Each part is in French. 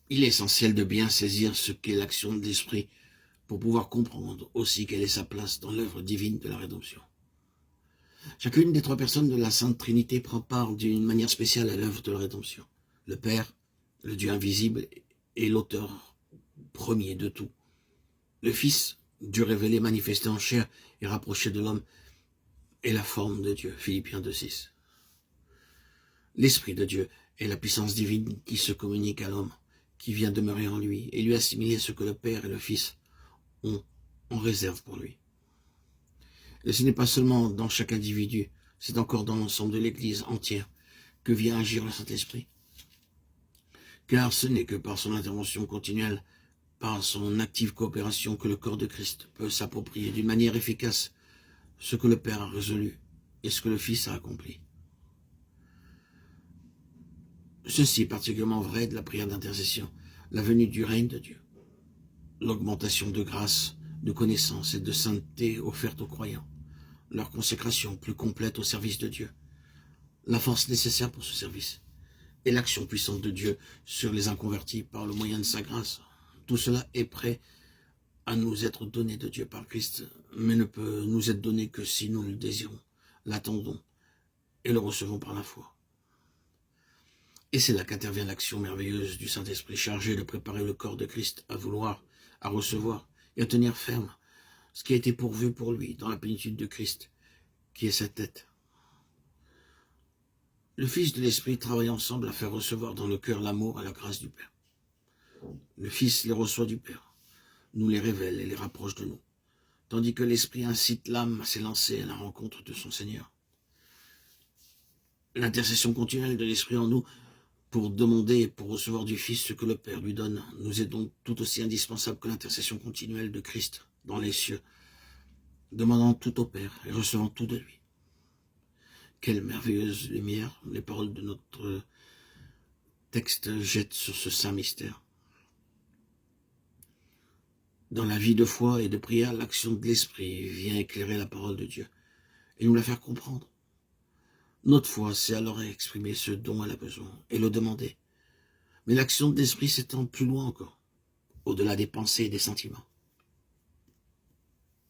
Il est essentiel de bien saisir ce qu'est l'action de l'Esprit pour pouvoir comprendre aussi quelle est sa place dans l'œuvre divine de la rédemption. Chacune des trois personnes de la Sainte Trinité prend part d'une manière spéciale à l'œuvre de la rédemption. Le Père, le Dieu invisible, est l'auteur premier de tout. Le Fils, Dieu révélé, manifesté en chair et rapproché de l'homme, est la forme de Dieu. Philippiens 2,6. L'Esprit de Dieu est la puissance divine qui se communique à l'homme, qui vient demeurer en lui et lui assimiler ce que le Père et le Fils ont en réserve pour lui. Et ce n'est pas seulement dans chaque individu, c'est encore dans l'ensemble de l'Église entière que vient agir le Saint-Esprit. Car ce n'est que par son intervention continuelle, par son active coopération que le corps de Christ peut s'approprier d'une manière efficace ce que le Père a résolu et ce que le Fils a accompli. Ceci est particulièrement vrai de la prière d'intercession, la venue du règne de Dieu, l'augmentation de grâce, de connaissance et de sainteté offerte aux croyants, leur consécration plus complète au service de Dieu, la force nécessaire pour ce service, et l'action puissante de Dieu sur les inconvertis par le moyen de sa grâce. Tout cela est prêt à nous être donné de Dieu par Christ, mais ne peut nous être donné que si nous le désirons, l'attendons et le recevons par la foi. Et c'est là qu'intervient l'action merveilleuse du Saint-Esprit chargé de préparer le corps de Christ à vouloir, à recevoir et à tenir ferme ce qui a été pourvu pour lui dans la plénitude de Christ, qui est sa tête. Le Fils de l'Esprit travaille ensemble à faire recevoir dans nos cœurs l'amour et la grâce du Père. Le Fils les reçoit du Père, nous les révèle et les rapproche de nous, tandis que l'Esprit incite l'âme à s'élancer à la rencontre de son Seigneur. L'intercession continuelle de l'Esprit en nous pour demander et pour recevoir du Fils ce que le Père lui donne nous est donc tout aussi indispensable que l'intercession continuelle de Christ dans les cieux, demandant tout au Père et recevant tout de lui. Quelle merveilleuse lumière les paroles de notre texte jettent sur ce saint mystère. Dans la vie de foi et de prière, l'action de l'Esprit vient éclairer la parole de Dieu et nous la faire comprendre. Notre foi, c'est alors exprimer ce dont elle a besoin et le demander. Mais l'action de l'Esprit s'étend plus loin encore, au-delà des pensées et des sentiments.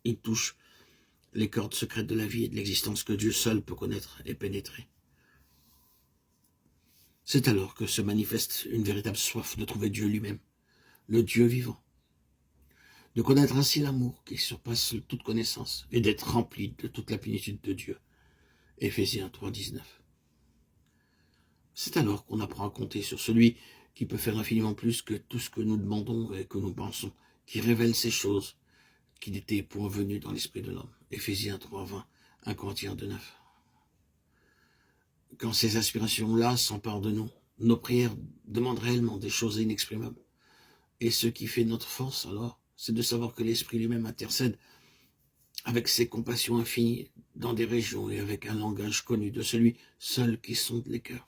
Il touche les cordes secrètes de la vie et de l'existence que Dieu seul peut connaître et pénétrer. C'est alors que se manifeste une véritable soif de trouver Dieu lui-même, le Dieu vivant, de connaître ainsi l'amour qui surpasse toute connaissance et d'être rempli de toute la plénitude de Dieu. Éphésiens 3,19. C'est alors qu'on apprend à compter sur celui qui peut faire infiniment plus que tout ce que nous demandons et que nous pensons, qui révèle ces choses qui n'étaient point venues dans l'esprit de l'homme. Éphésiens 3,20, 1 Corinthiens 2,9. Quand ces aspirations-là s'emparent de nous, nos prières demandent réellement des choses inexprimables. Et ce qui fait notre force, alors, c'est de savoir que l'Esprit lui-même intercède avec ses compassions infinies dans des régions et avec un langage connu de celui seul qui sonde les cœurs.